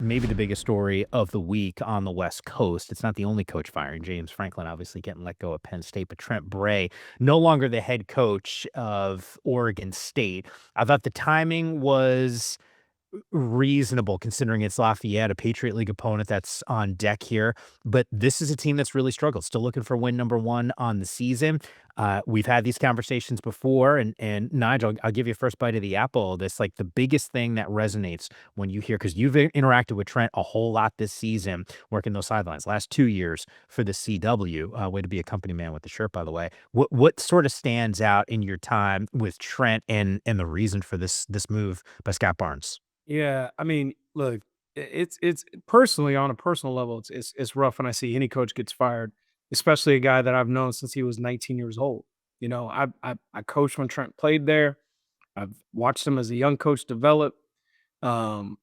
maybe the biggest story of the week on the West Coast. It's not the only coach firing. James Franklin obviously getting let go of Penn State, but Trent Bray, no longer the head coach of Oregon State. I thought the timing was reasonable considering it's Lafayette, a Patriot League opponent that's on deck here. But this is a team that's really struggled, still looking for win number one on the season. We've had these conversations before, and Nigel, I'll give you first bite of the apple. This like the biggest thing that resonates when you hear, because you've interacted with Trent a whole lot this season, working those sidelines last 2 years for the CW. Way to be a company man with the shirt, by the way. What sort of stands out in your time with Trent and the reason for this move by Scott Barnes? Yeah, I mean, look, it's personally on a personal level, it's rough when I see any coach gets fired, especially a guy that I've known since he was 19 years old. I coached when Trent played there. I've watched him as a young coach develop. Um,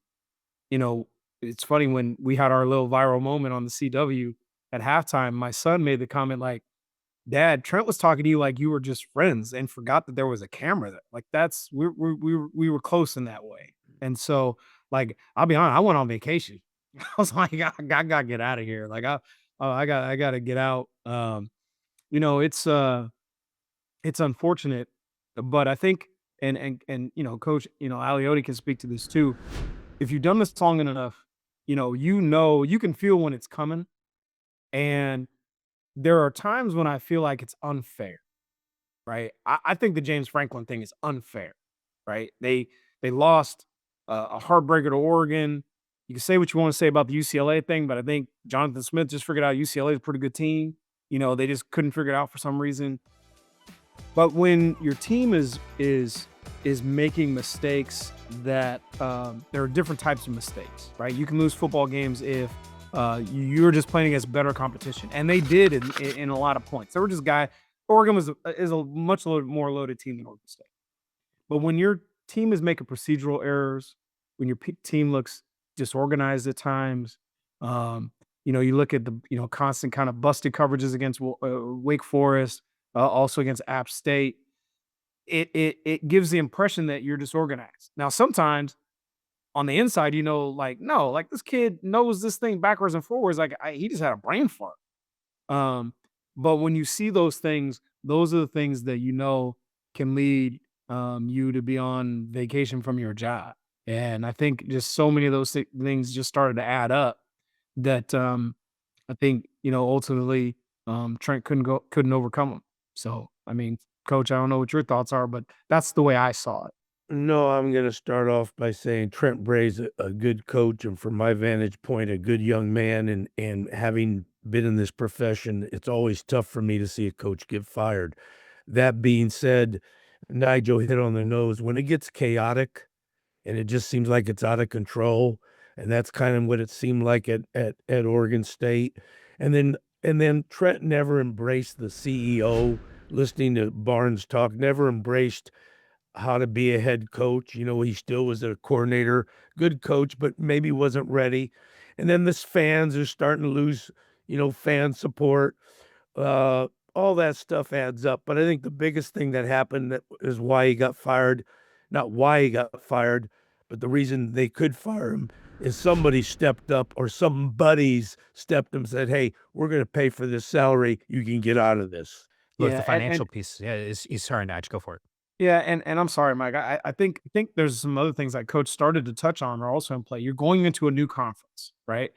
you know, it's funny when we had our little viral moment on the CW at halftime, my son made the comment like, "Dad, Trent was talking to you like you were just friends and forgot that there was a camera there." Like that's we were close in that way. And so, like, I'll be honest, I went on vacation. I was like, I gotta get out of here. Like I gotta get out. You know, it's unfortunate, but I think and Coach, Aliotti can speak to this too. If you've done this long enough, you can feel when it's coming. And there are times when I feel like it's unfair, right? I think the James Franklin thing is unfair, right? They lost a heartbreaker to Oregon. You can say what you want to say about the UCLA thing, but I think Jonathan Smith just figured out UCLA is a pretty good team. They just couldn't figure it out for some reason. But when your team is making mistakes that there are different types of mistakes, right? You can lose football games if you're just playing against better competition, and they did in a lot of points. There were just guys. Oregon is a much more loaded team than Oregon State. But when your team is making procedural errors, when your team looks disorganized at times, you look at the constant kind of busted coverages against Wake Forest, also against App State. It gives the impression that you're disorganized. Now, sometimes on the inside, like no, like this kid knows this thing backwards and forwards. Like he just had a brain fart. Um, but when you see those things, those are the things that can lead you to be on vacation from your job. And I think just so many of those things just started to add up that I think ultimately Trent couldn't overcome them. So I mean, Coach, I don't know what your thoughts are, but that's the way I saw it. No, I'm gonna start off by saying Trent Bray's a good coach, and from my vantage point, a good young man, and having been in this profession, it's always tough for me to see a coach get fired. That being said, Nigel hit on the nose. When it gets chaotic and it just seems like it's out of control, and that's kind of what it seemed like at Oregon State. And then Trent never embraced the CEO, listening to Barnes talk, never embraced how to be a head coach. He still was a coordinator, good coach, but maybe wasn't ready. And then this fans are starting to lose, fan support. All that stuff adds up. But I think the biggest thing that happened that is why he got fired, not why he got fired, but the reason they could fire him is somebody stepped up or some buddies stepped up and said, "Hey, we're going to pay for this salary. You can get out of this." Look, the Yeah, and financial piece, yeah, is sorry, Nige, go for it. yeah, and I'm sorry, Mike. I think there's some other things that coach started to touch on are also in play. You're going into a new conference, right?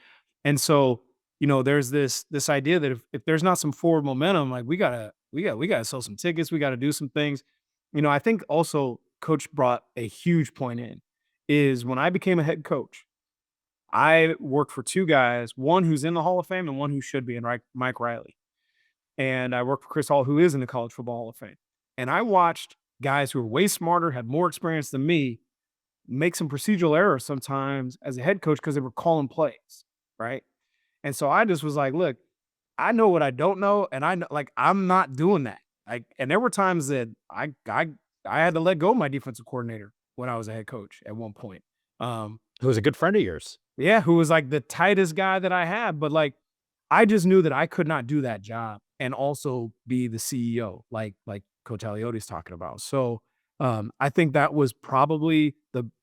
And so, there's this idea that if there's not some forward momentum, like we gotta sell some tickets, we gotta do some things. I think also coach brought a huge point in is when I became a head coach, I worked for two guys, one who's in the Hall of Fame and one who should be in Mike Riley. And I worked for Chris Hall, who is in the College Football Hall of Fame. And I watched guys who were way smarter, had more experience than me, make some procedural errors sometimes as a head coach because they were calling plays, right? And so I just was like, look, I know what I don't know, and I know like I'm not doing that. Like, and there were times that I had to let go of my defensive coordinator when I was a head coach at one point. Um, Who was a good friend of yours. yeah, who was like the tightest guy that I had, but like I just knew that I could not do that job and also be the CEO, like Coach Aliotti's talking about. So I think that was probably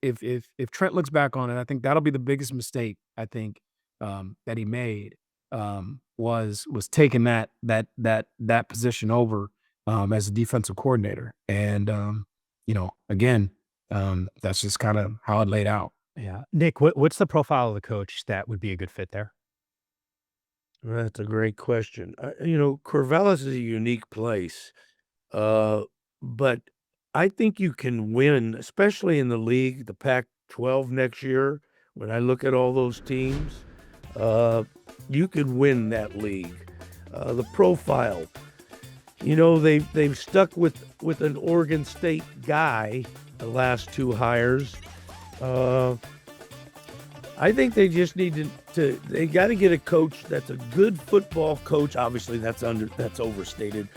if Trent looks back on it, I think that'll be the biggest mistake I think that he made was taking that position over as a defensive coordinator. And again, that's just kind of how it laid out. Yeah. Nick, what's the profile of the coach that would be a good fit there? That's a great question. Corvallis is a unique place, but I think you can win, especially in the league, the Pac-12 next year. When I look at all those teams, you could win that league. The profile, they've stuck with an Oregon State guy the last two hires. I think they just need they got to get a coach that's a good football coach. Obviously, that's overstated,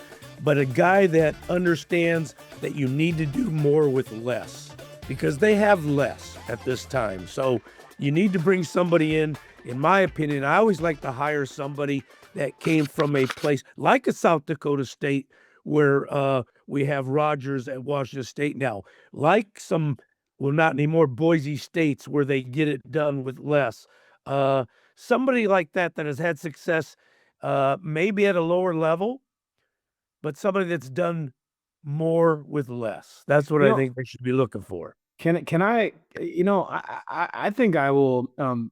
but a guy that understands that you need to do more with less, because they have less at this time. So you need to bring somebody in my opinion. I always like to hire somebody that came from a place like a South Dakota State, where we have Rogers at Washington State now, like some, well, not anymore, Boise States, where they get it done with less. Somebody like that has had success, maybe at a lower level, but somebody that's done more with less. That's what I think they should be looking for. Can I, I think I will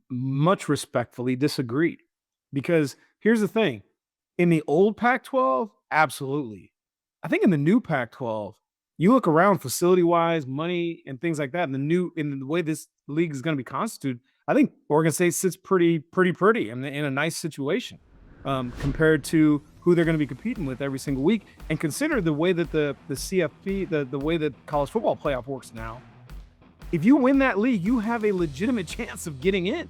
much respectfully disagree, because here's the thing. In the old Pac-12, absolutely. I think in the new Pac-12, you look around facility-wise, money, and things like that, and in the way this league is going to be constituted, I think Oregon State sits pretty in a nice situation compared to who they're going to be competing with every single week. And consider the way that the CFP, the way that college football playoff works now. If you win that league, you have a legitimate chance of getting in.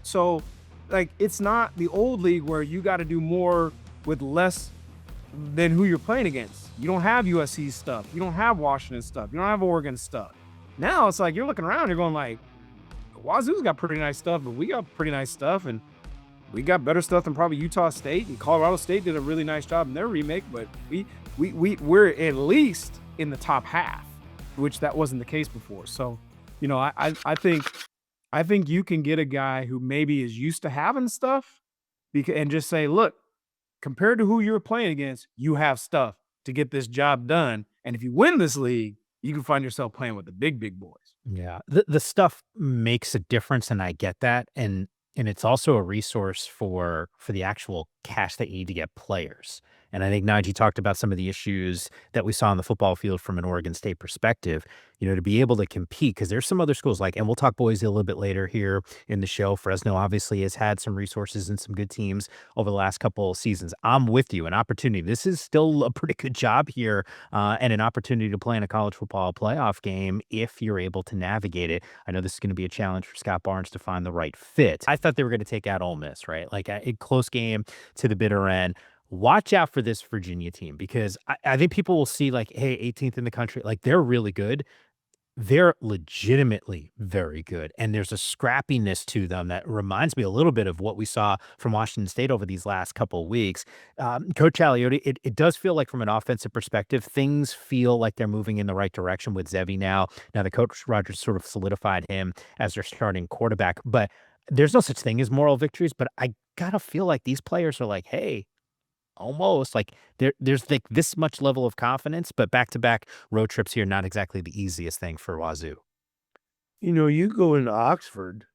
So, it's not the old league where you got to do more with less than who you're playing against. You don't have USC stuff. You don't have Washington stuff. You don't have Oregon stuff. Now it's like you're looking around, you're going like, Wazzu's got pretty nice stuff, but we got pretty nice stuff, and we got better stuff than probably Utah State, and Colorado State did a really nice job in their remake, but we're at least in the top half, which that wasn't the case before. So, I think you can get a guy who maybe is used to having stuff and just say, look, compared to who you're playing against, you have stuff to get this job done. And if you win this league, you can find yourself playing with the big boys. Yeah. The stuff makes a difference, and I get that. And it's also a resource for the actual cash that you need to get players. And I think Najee talked about some of the issues that we saw on the football field from an Oregon State perspective, to be able to compete, because there's some other schools and we'll talk Boise a little bit later here in the show. Fresno obviously has had some resources and some good teams over the last couple of seasons. I'm with you. An opportunity. This is still a pretty good job here and an opportunity to play in a college football playoff game if you're able to navigate it. I know this is going to be a challenge for Scott Barnes to find the right fit. I thought they were going to take out Ole Miss, right? A close game to the bitter end. Watch out for this Virginia team, because I think people will see hey, 18th in the country, they're really good. They're legitimately very good. And there's a scrappiness to them that reminds me a little bit of what we saw from Washington State over these last couple of weeks. Coach Aliotti, it does feel like from an offensive perspective, things feel like they're moving in the right direction with Zevi now. Now the coach Rogers sort of solidified him as their starting quarterback, but there's no such thing as moral victories. But I gotta feel like these players are hey, almost there's this much level of confidence, but back-to-back road trips here, not exactly the easiest thing for Wazzu. You go into Oxford,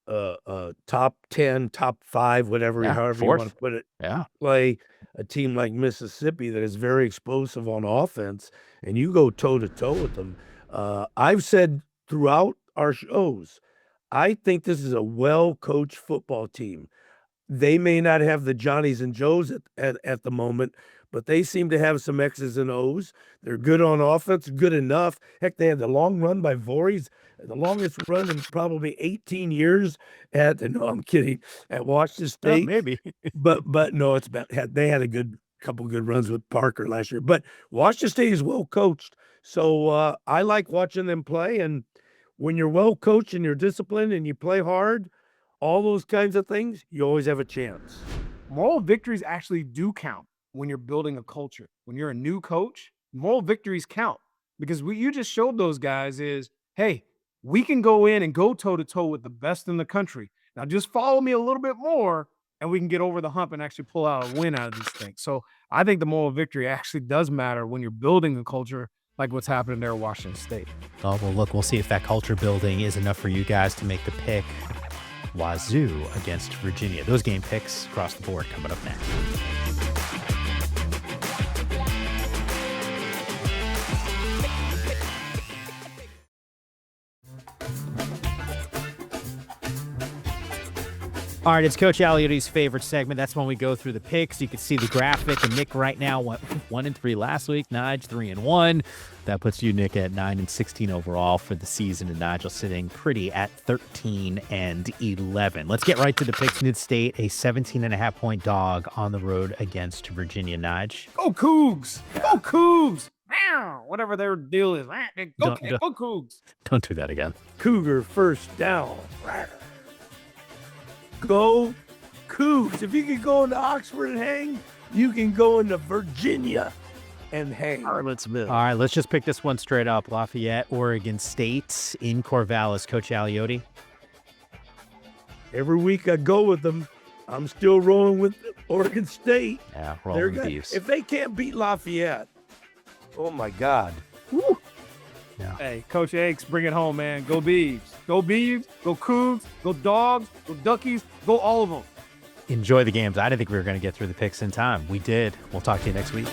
top 10, top 5, whatever, however you want to put it. Yeah. Play a team like Mississippi that is very explosive on offense, and you go toe-to-toe with them. I've said throughout our shows, I think this is a well-coached football team. They may not have the Johnnies and Joes at the moment, but they seem to have some X's and O's. They're good on offense, good enough. Heck, they had the long run by Voorhees, the longest run in probably 18 years no, I'm kidding, at Washington State. Maybe. but no, they had a couple good runs with Parker last year. But Washington State is well coached. So I like watching them play. And when you're well coached and you're disciplined and you play hard, all those kinds of things, you always have a chance. Moral victories actually do count when you're building a culture. When you're a new coach, moral victories count, because what you just showed those guys is, hey, we can go in and go toe-to-toe with the best in the country. Now just follow me a little bit more, and we can get over the hump and actually pull out a win out of these things. So I think the moral victory actually does matter when you're building a culture like what's happening there at Washington State. Oh, well, look, we'll see if that culture building is enough for you guys to make the pick. Wazzu against Virginia. Those game picks across the board coming up next. All right, it's Coach Aliotti's favorite segment. That's when we go through the picks. You can see the graphic. And Nick right now went 1-3 last week. Nige 3-1. That puts you, Nick, at 9-16 overall for the season, and Nigel sitting pretty at 13-11. Let's get right to the picks. Mid-State, a 17.5-point dog on the road against Virginia. Nige. Go Cougs! Go Cougs! Whatever their deal is. Go Cougs! Don't do that again. Cougar first down. Go Cougs. If you can go into Oxford and hang, you can go into Virginia and hang. All right, let's just pick this one straight up. Lafayette, Oregon State in Corvallis. Coach Aliotti. Every week I go with them. I'm still rolling with Oregon State. Yeah, rolling the Beavs. If they can't beat Lafayette, oh my God. Woo. Yeah. Hey, Coach Akes, bring it home, man. Go Beavs. Go Beavs. Go Cougs. Go Dogs. Go Duckies. Go all of them. Enjoy the games. I didn't think we were going to get through the picks in time. We did. We'll talk to you next week.